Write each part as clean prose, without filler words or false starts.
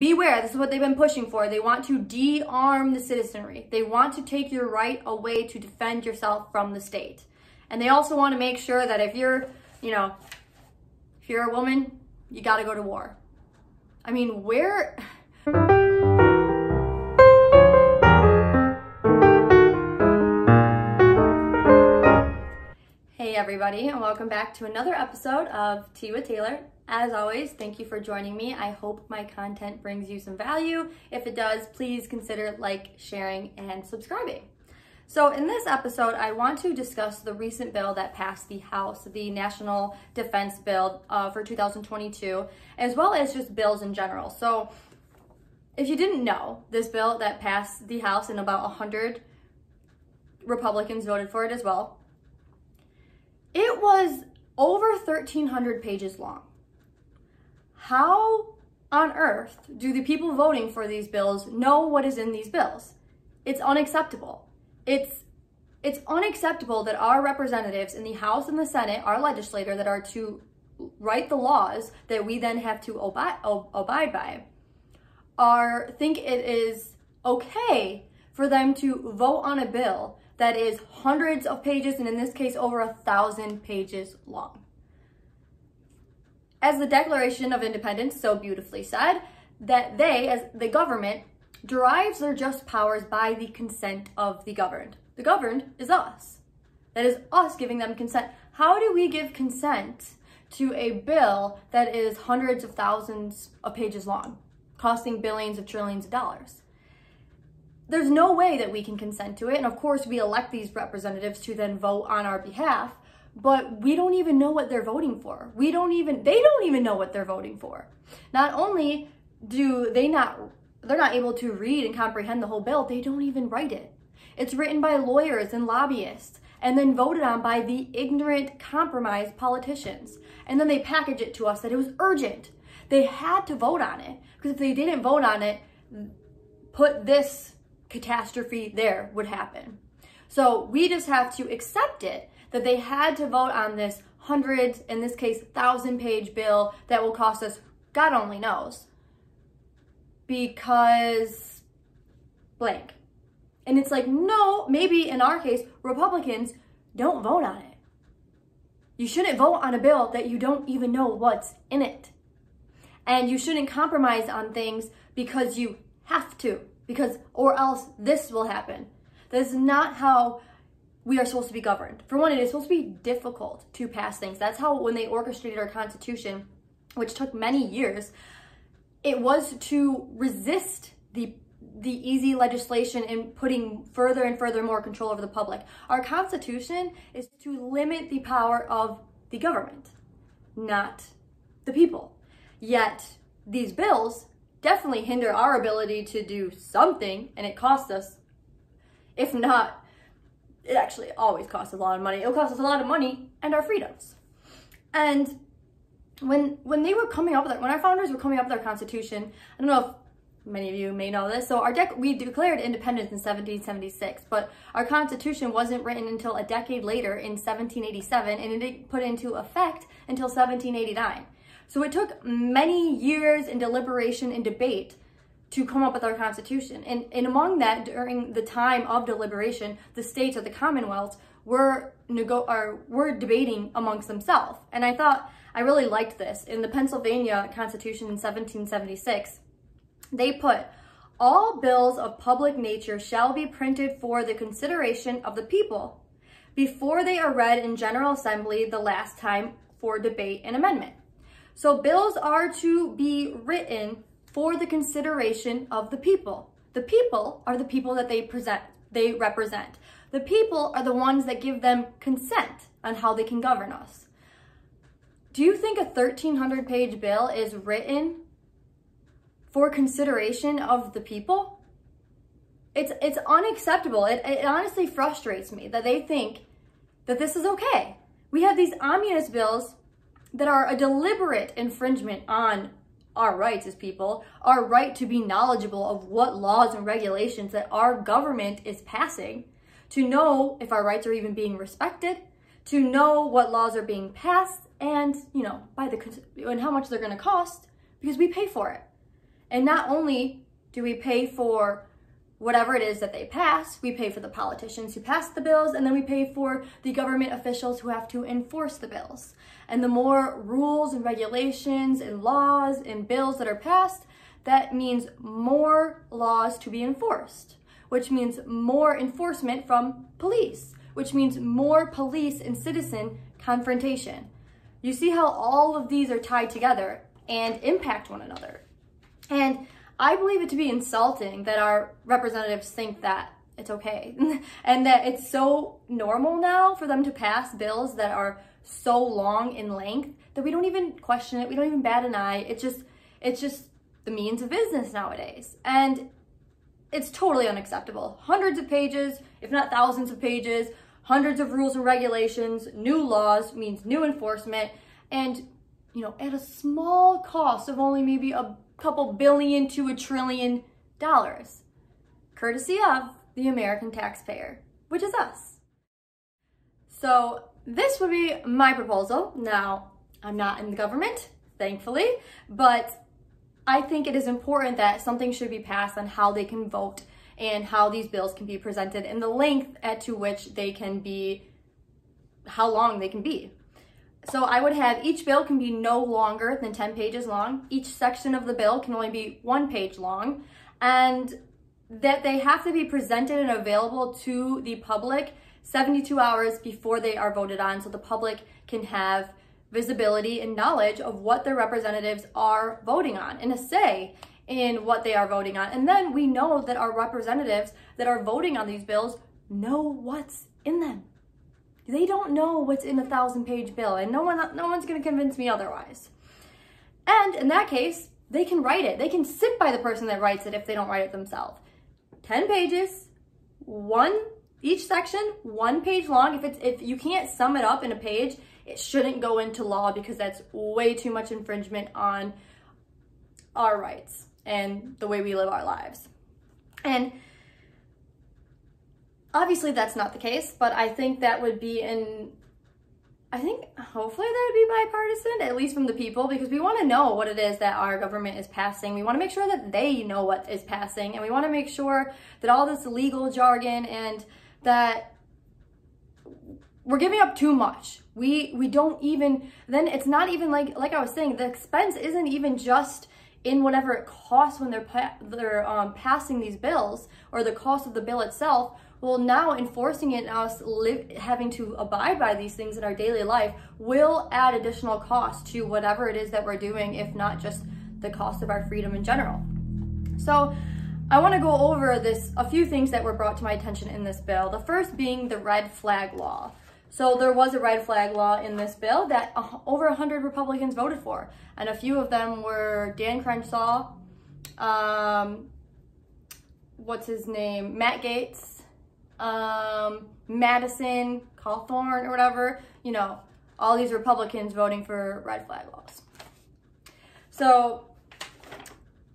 Beware, this is what they've been pushing for. They want to de-arm the citizenry. They want to take your right away to defend yourself from the state. And they also want to make sure that if you're, if you're a woman, you got to go to war. I mean, where... Hey everybody, and welcome back to another episode of Tea with Tayler. As always, thank you for joining me. I hope my content brings you some value. If it does, please consider sharing, and subscribing. So in this episode, I want to discuss the recent bill that passed the House, the National Defense Bill for 2022, as well as just bills in general. So if you didn't know, this bill that passed the House and about 100 Republicans voted for it as well, it was over 1,300 pages long. How on earth do the people voting for these bills know what is in these bills? It's unacceptable. It's unacceptable that our representatives in the House and the Senate, our legislator that are to write the laws that we then have to abide by, think it is okay for them to vote on a bill that is hundreds of pages, and in this case, over 1,000 pages long. As the Declaration of Independence so beautifully said, that they, as the government, derives their just powers by the consent of the governed. The governed is us. That is us giving them consent. How do we give consent to a bill that is hundreds of thousands of pages long, costing billions of trillions of dollars? There's no way that we can consent to it. And of course, we elect these representatives to then vote on our behalf, but we don't even know what they're voting for. They don't even know what they're voting for. Not only do they're not able to read and comprehend the whole bill, they don't even write it. It's written by lawyers and lobbyists and then voted on by the ignorant, compromised politicians. And then they package it to us that it was urgent. They had to vote on it, because if they didn't vote on it, put this catastrophe there would happen. So we just have to accept it, that they had to vote on this hundreds, in this case, 1,000-page bill that will cost us, God only knows, because blank. And it's like, no, maybe in our case, Republicans, don't vote on it. You shouldn't vote on a bill that you don't even know what's in it. And you shouldn't compromise on things because you have to, or else this will happen. That is not how we are supposed to be governed. For one, it is supposed to be difficult to pass things. That's how, when they orchestrated our Constitution, which took many years, it was to resist the easy legislation and putting further and further more control over the public. Our Constitution is to limit the power of the government, not the people. Yet these bills definitely hinder our ability to do something, and it costs us, if not, it actually always costs a lot of money. It'll cost us a lot of money and our freedoms. And when they were coming up with it, when our founders were coming up with our Constitution, I don't know if many of you may know this, so we declared independence in 1776, but our Constitution wasn't written until a decade later in 1787, and it didn't put into effect until 1789. So it took many years in deliberation and debate to come up with our Constitution. And among that, during the time of deliberation, the states or the commonwealths were debating amongst themselves. And I really liked this. In the Pennsylvania Constitution in 1776, they put, all bills of public nature shall be printed for the consideration of the people before they are read in General Assembly the last time for debate and amendment. So bills are to be written for the consideration of the people. The people are the people that they represent. The people are the ones that give them consent on how they can govern us. Do you think a 1,300-page bill is written for consideration of the people? It's unacceptable. It honestly frustrates me that they think that this is okay. We have these omnibus bills that are a deliberate infringement on our rights as people, our right to be knowledgeable of what laws and regulations that our government is passing, to know if our rights are even being respected, to know what laws are being passed, and, and how much they're going to cost, because we pay for it. And not only do we pay for whatever it is that they pass, we pay for the politicians who pass the bills, and then we pay for the government officials who have to enforce the bills. And the more rules and regulations and laws and bills that are passed, that means more laws to be enforced, which means more enforcement from police, which means more police and citizen confrontation. You see how all of these are tied together and impact one another. And I believe it to be insulting that our representatives think that it's okay and that it's so normal now for them to pass bills that are so long in length that we don't even question it. We don't even bat an eye. It's just the means of business nowadays. And it's totally unacceptable. Hundreds of pages, if not thousands of pages, hundreds of rules and regulations, new laws means new enforcement, and at a small cost of only maybe a couple billion to $1 trillion, courtesy of the American taxpayer, which is us. So this would be my proposal. Now, I'm not in the government, thankfully, but I think it is important that something should be passed on how they can vote and how these bills can be presented and the length to which they can be, how long they can be. So I would have each bill can be no longer than 10 pages long. Each section of the bill can only be 1 page long, and that they have to be presented and available to the public 72 hours before they are voted on, so the public can have visibility and knowledge of what their representatives are voting on and a say in what they are voting on. And then we know that our representatives that are voting on these bills know what's in them. They don't know what's in a 1,000-page bill, and no one's going to convince me otherwise. And in that case, they can write it. They can sit by the person that writes it if they don't write it themselves. 10 pages, each section, 1 page long. If you can't sum it up in a page, it shouldn't go into law because that's way too much infringement on our rights and the way we live our lives. And obviously that's not the case, but I think that would be hopefully that would be bipartisan, at least from the people, because we want to know what it is that our government is passing. We want to make sure that they know what is passing, and we want to make sure that all this legal jargon and that we're giving up too much. We don't even, then it's not even like I was saying, the expense isn't even just in whatever it costs when they're passing these bills, or the cost of the bill itself. Well, now enforcing it and us having to abide by these things in our daily life will add additional cost to whatever it is that we're doing, if not just the cost of our freedom in general. So I want to go over a few things that were brought to my attention in this bill. The first being the red flag law. So there was a red flag law in this bill that over 100 Republicans voted for, and a few of them were Dan Crenshaw, what's his name, Matt Gaetz, Madison Cawthorn or whatever, all these Republicans voting for red flag laws. So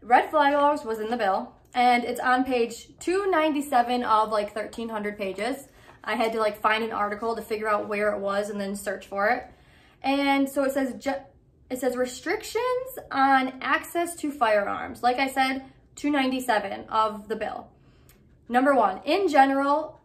red flag laws was in the bill, and it's on page 297 of 1,300 pages. I had to find an article to figure out where it was and then search for it. And so it says restrictions on access to firearms. Like I said, 297 of the bill. Number 1, in general,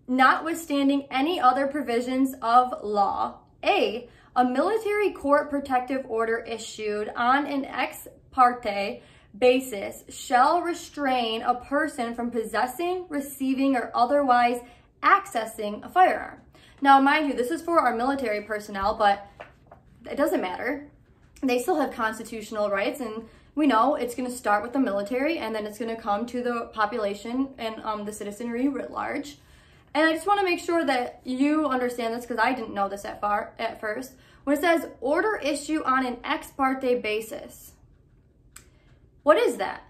notwithstanding any other provisions of law, a military court protective order issued on an ex parte basis shall restrain a person from possessing, receiving, or otherwise accessing a firearm. Now, mind you, this is for our military personnel, but it doesn't matter. They still have constitutional rights, and we know it's going to start with the military, and then it's going to come to the population and the citizenry writ large. And I just want to make sure that you understand this, because I didn't know this at first. When it says order issue on an ex parte basis, what is that?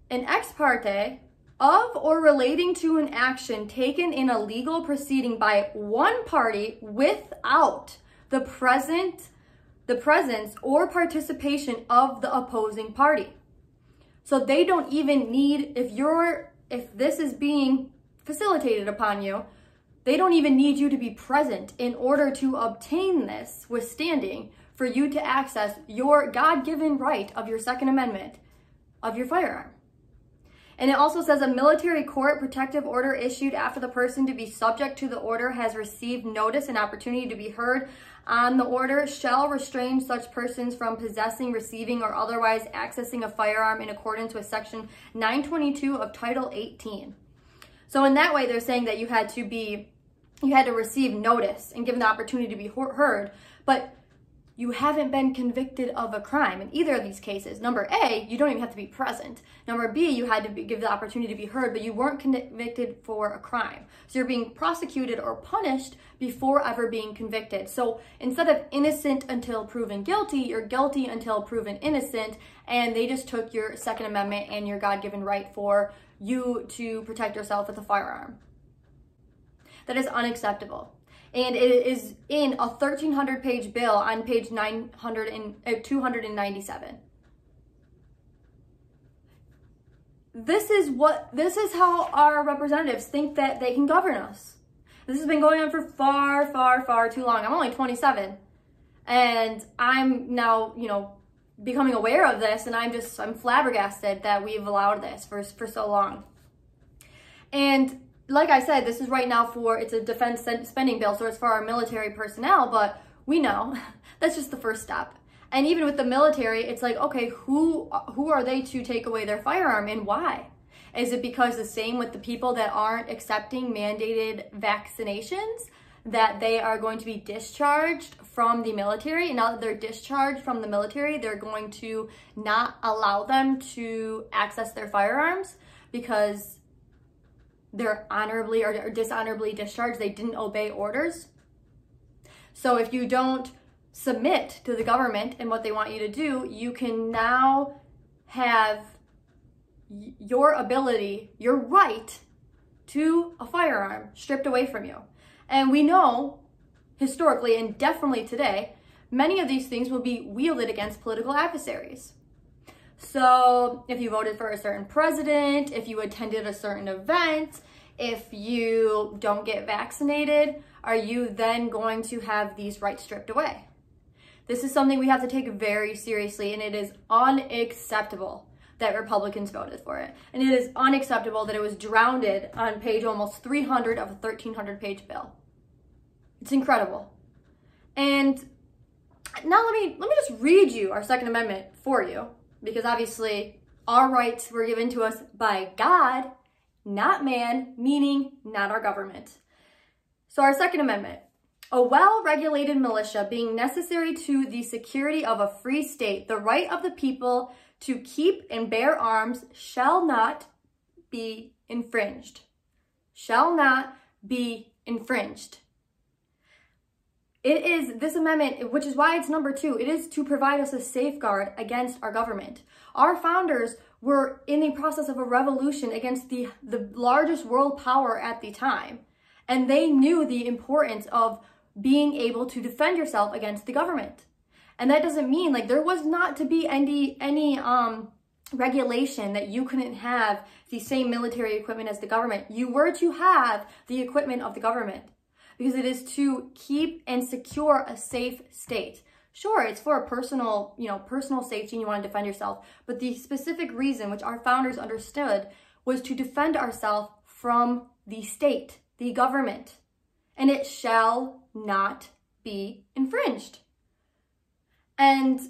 An ex parte of or relating to an action taken in a legal proceeding by one party without the presence or participation of the opposing party. So they don't even need, if this is being facilitated upon you, they don't even need you to be present in order to obtain this withstanding for you to access your God-given right of your Second Amendment of your firearm. And it also says a military court protective order issued after the person to be subject to the order has received notice and opportunity to be heard on the order shall restrain such persons from possessing, receiving, or otherwise accessing a firearm in accordance with Section 922 of Title 18. So in that way, they're saying that you had to receive notice and given the opportunity to be heard, but you haven't been convicted of a crime in either of these cases. Number A, you don't even have to be present. Number B, you had to give the opportunity to be heard, but you weren't convicted for a crime. So you're being prosecuted or punished before ever being convicted. So instead of innocent until proven guilty, you're guilty until proven innocent, and they just took your Second Amendment and your God-given right for you to protect yourself with a firearm. That is unacceptable. And it is in a 1,300-page bill on page 297. This is how our representatives think that they can govern us. This has been going on for far, far, far too long. I'm only 27, and I'm now, becoming aware of this, and I'm flabbergasted that we've allowed this for so long. And like I said, this is right now it's a defense spending bill, so it's for our military personnel, but we know that's just the first step. And even with the military, it's like, okay, who are they to take away their firearm and why? Is it because the same with the people that aren't accepting mandated vaccinations, that they are going to be discharged from the military? And now that they're discharged from the military, they're going to not allow them to access their firearms because they're honorably or dishonorably discharged. They didn't obey orders. So if you don't submit to the government and what they want you to do, you can now have your ability, your right to a firearm stripped away from you. And we know historically and definitely today, many of these things will be wielded against political adversaries. So if you voted for a certain president, if you attended a certain event, if you don't get vaccinated, are you then going to have these rights stripped away? This is something we have to take very seriously, and it is unacceptable that Republicans voted for it. And it is unacceptable that it was drowned on page almost 300 of a 1,300-page bill. It's incredible. And now let me just read you our Second Amendment for you, because obviously our rights were given to us by God, not man, meaning not our government. So our Second Amendment, a well-regulated militia being necessary to the security of a free state, the right of the people to keep and bear arms shall not be infringed. Shall not be infringed. It is this amendment, which is why it's number 2, it is to provide us a safeguard against our government. Our founders were in the process of a revolution against the largest world power at the time. And they knew the importance of being able to defend yourself against the government. And that doesn't mean, like, there was not to be any regulation that you couldn't have the same military equipment as the government. You were to have the equipment of the government, because it is to keep and secure a safe state. Sure, it's for a personal safety and you want to defend yourself, but the specific reason, which our founders understood, was to defend ourselves from the state, the government, and it shall not be infringed. And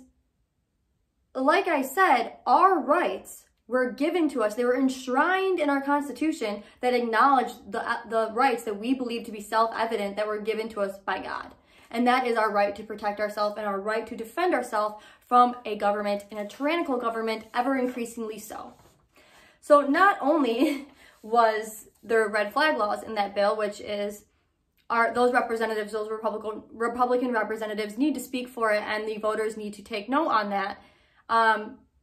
like I said, our rights were given to us. They were enshrined in our Constitution that acknowledged the rights that we believe to be self-evident that were given to us by God. And that is our right to protect ourselves and our right to defend ourselves from a government, and a tyrannical government, ever increasingly so. So not only was there red flag laws in that bill, which is those representatives, those Republican representatives need to speak for it, and the voters need to take note on that.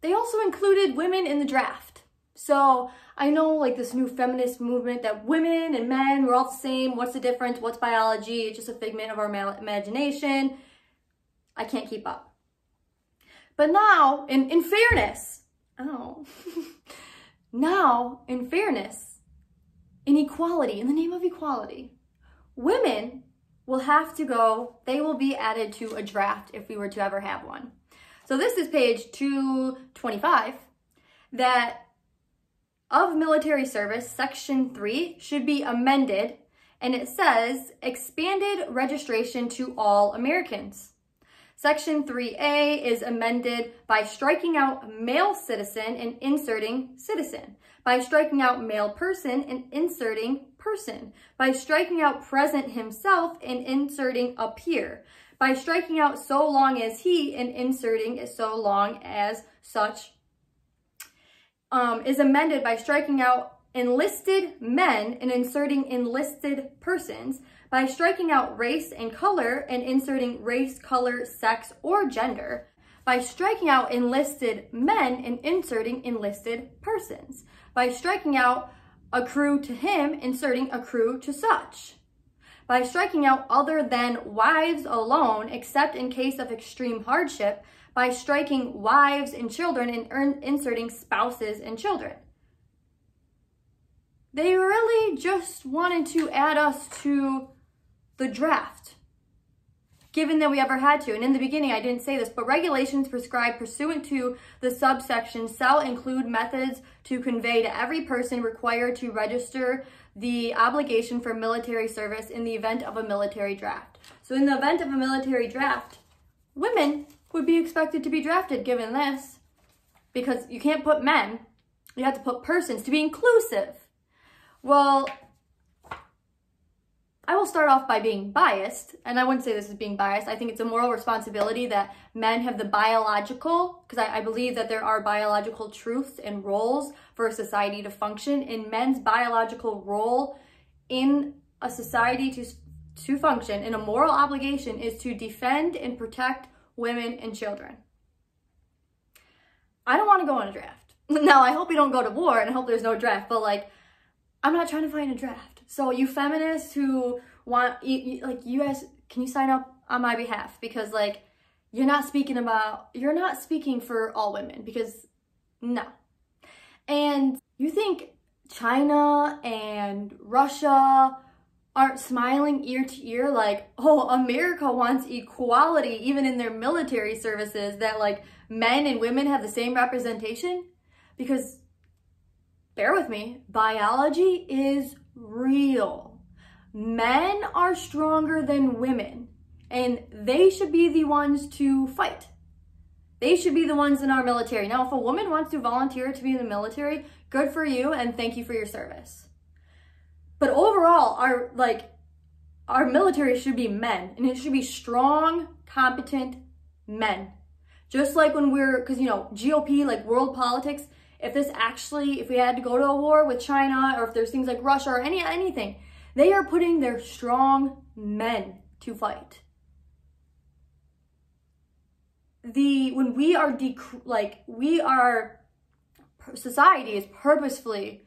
They also included women in the draft. So I know, like, this new feminist movement that women and men, we're all the same. What's the difference? What's biology? It's just a figment of our imagination. I can't keep up. But now, in fairness, now, in fairness, in equality, in the name of equality, women will have to go, they will be added to a draft if we were to ever have one. So this is page 225, that of military service, section 3 should be amended, and it says expanded registration to all Americans. Section 3A is amended by striking out male citizen and inserting citizen, by striking out male person and inserting person, by striking out present himself and inserting appear, by striking out so long as he and inserting so long as such, is amended by striking out enlisted men and inserting enlisted persons, by striking out race and color and inserting race, color, sex, or gender, by striking out enlisted men and inserting enlisted persons, by striking out accrue to him, inserting accrue to such, by striking out other than wives alone, except in case of extreme hardship, by striking wives and children and inserting spouses and children. They really just wanted to add us to the draft, given that we ever had to. And in the beginning, I didn't say this, but regulations prescribed pursuant to the subsection shall include methods to convey to every person required to register the obligation for military service in the event of a military draft. So in the event of a military draft, women would be expected to be drafted given this, because you can't put men, you have to put persons to be inclusive. Well, I will start off by being biased, and I wouldn't say this is being biased. I think it's a moral responsibility that men have the biological, because I believe that there are biological truths and roles for a society to function, and men's biological role in a society to function, and a moral obligation is to defend and protect women and children. I don't want to go on a draft. Now, I hope we don't go to war, and I hope there's no draft, but like, I'm not trying to find a draft. So you feminists who want, like, you guys, can you sign up on my behalf? Because like, you're not speaking for all women, because no. And you think China and Russia aren't smiling ear to ear like, oh, America wants equality even in their military services, that like men and women have the same representation? Because bear with me, biology is real. Men are stronger than women, and they should be the ones to fight. They should be the ones in our military. Now, if a woman wants to volunteer to be in the military, good for you and thank you for your service. But overall, our military should be men, and it should be strong, competent men. Just like when because, you know, GOP, like world politics, if we had to go to a war with China, or if there's things like Russia or anything, they are putting their strong men to fight. Society is purposefully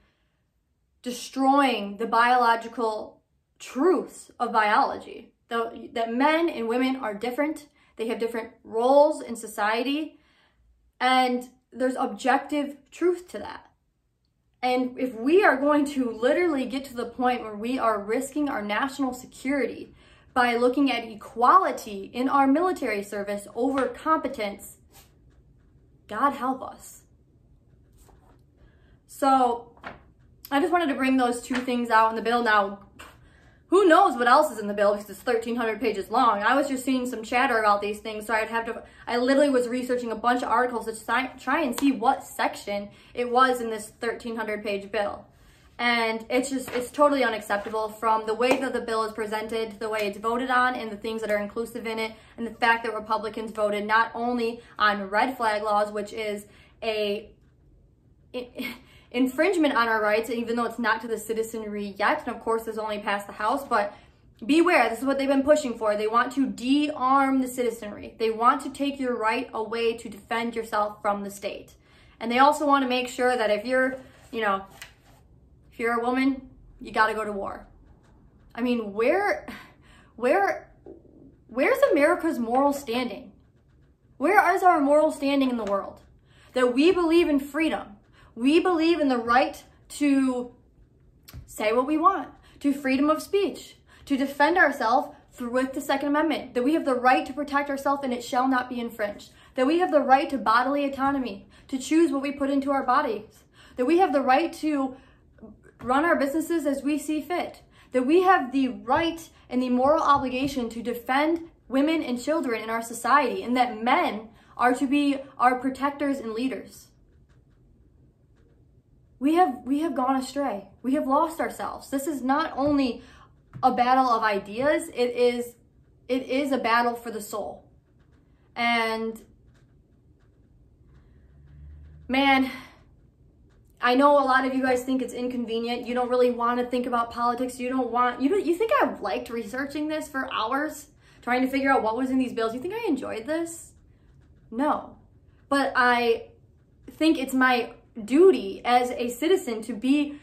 destroying the biological truths of biology. That men and women are different. They have different roles in society, and there's objective truth to that. And if we are going to literally get to the point where we are risking our national security by looking at equality in our military service over competence, God help us. So I just wanted to bring those two things out in the bill. Now, who knows what else is in the bill, because it's 1,300 pages long. I was just seeing some chatter about these things, so I literally was researching a bunch of articles to try and see what section it was in this 1,300 page bill. And it's totally unacceptable, from the way that the bill is presented, the way it's voted on, and the things that are inclusive in it, and the fact that Republicans voted not only on red flag laws, which is a infringement on our rights, even though it's not to the citizenry yet, and of course this only passed the House, but beware, this is what they've been pushing for. They want to de-arm the citizenry. They want to take your right away to defend yourself from the state. And they also want to make sure that if you're a woman, you got to go to war. I mean, where's America's moral standing? Where is our moral standing in the world? That we believe in freedom. We believe in the right to say what we want, to freedom of speech, to defend ourselves with the Second Amendment, that we have the right to protect ourselves and it shall not be infringed, that we have the right to bodily autonomy, to choose what we put into our bodies, that we have the right to run our businesses as we see fit, that we have the right and the moral obligation to defend women and children in our society, and that men are to be our protectors and leaders. We have gone astray. We have lost ourselves. This is not only a battle of ideas, it is a battle for the soul. And man, I know a lot of you guys think it's inconvenient. You don't really want to think about politics. You think I liked researching this for hours, trying to figure out what was in these bills? You think I enjoyed this? No. But I think it's my duty as a citizen to be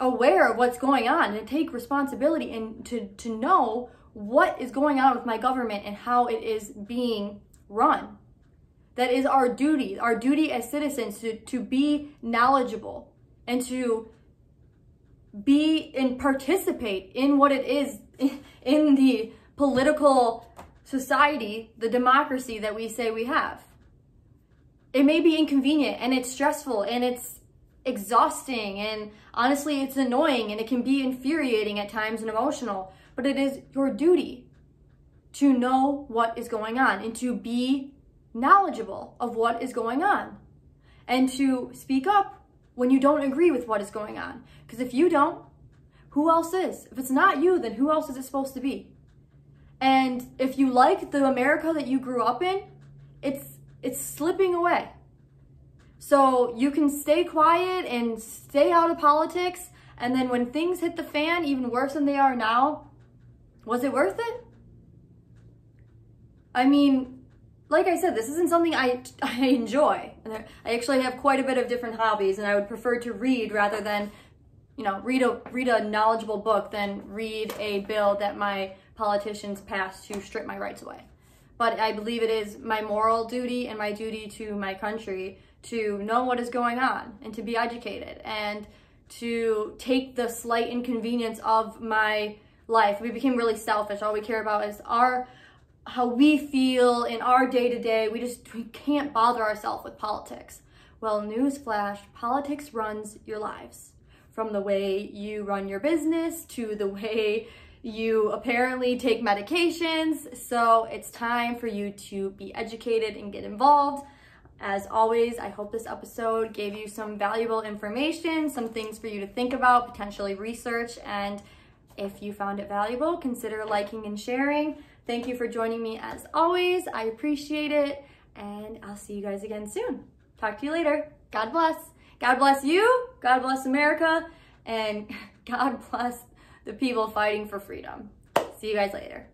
aware of what's going on and take responsibility and to know what is going on with my government and how it is being run. That is our duty as citizens to be knowledgeable and to be and participate in what it is in the political society, the democracy that we say we have. It may be inconvenient and it's stressful and it's exhausting and honestly it's annoying and it can be infuriating at times and emotional, but it is your duty to know what is going on and to be knowledgeable of what is going on and to speak up when you don't agree with what is going on. Because if you don't, who else is? If it's not you, then who else is it supposed to be? And if you like the America that you grew up in, it's slipping away. So you can stay quiet and stay out of politics, and then when things hit the fan, even worse than they are now, was it worth it? I mean, like I said, this isn't something I enjoy. And I actually have quite a bit of different hobbies, and I would prefer to read rather than, read a knowledgeable book than read a bill that my politicians passed to strip my rights away. But I believe it is my moral duty and my duty to my country to know what is going on and to be educated and to take the slight inconvenience of my life. We became really selfish. All we care about is how we feel in our day-to-day. We can't bother ourselves with politics. Well, newsflash, politics runs your lives. From the way you run your business to the way you apparently take medications. So it's time for you to be educated and get involved. As always, I hope this episode gave you some valuable information, some things for you to think about, potentially research, and if you found it valuable, consider liking and sharing. Thank you for joining me as always. I appreciate it, and I'll see you guys again soon. Talk to you later. God bless. God bless you, God bless America, and God bless the people fighting for freedom. See you guys later.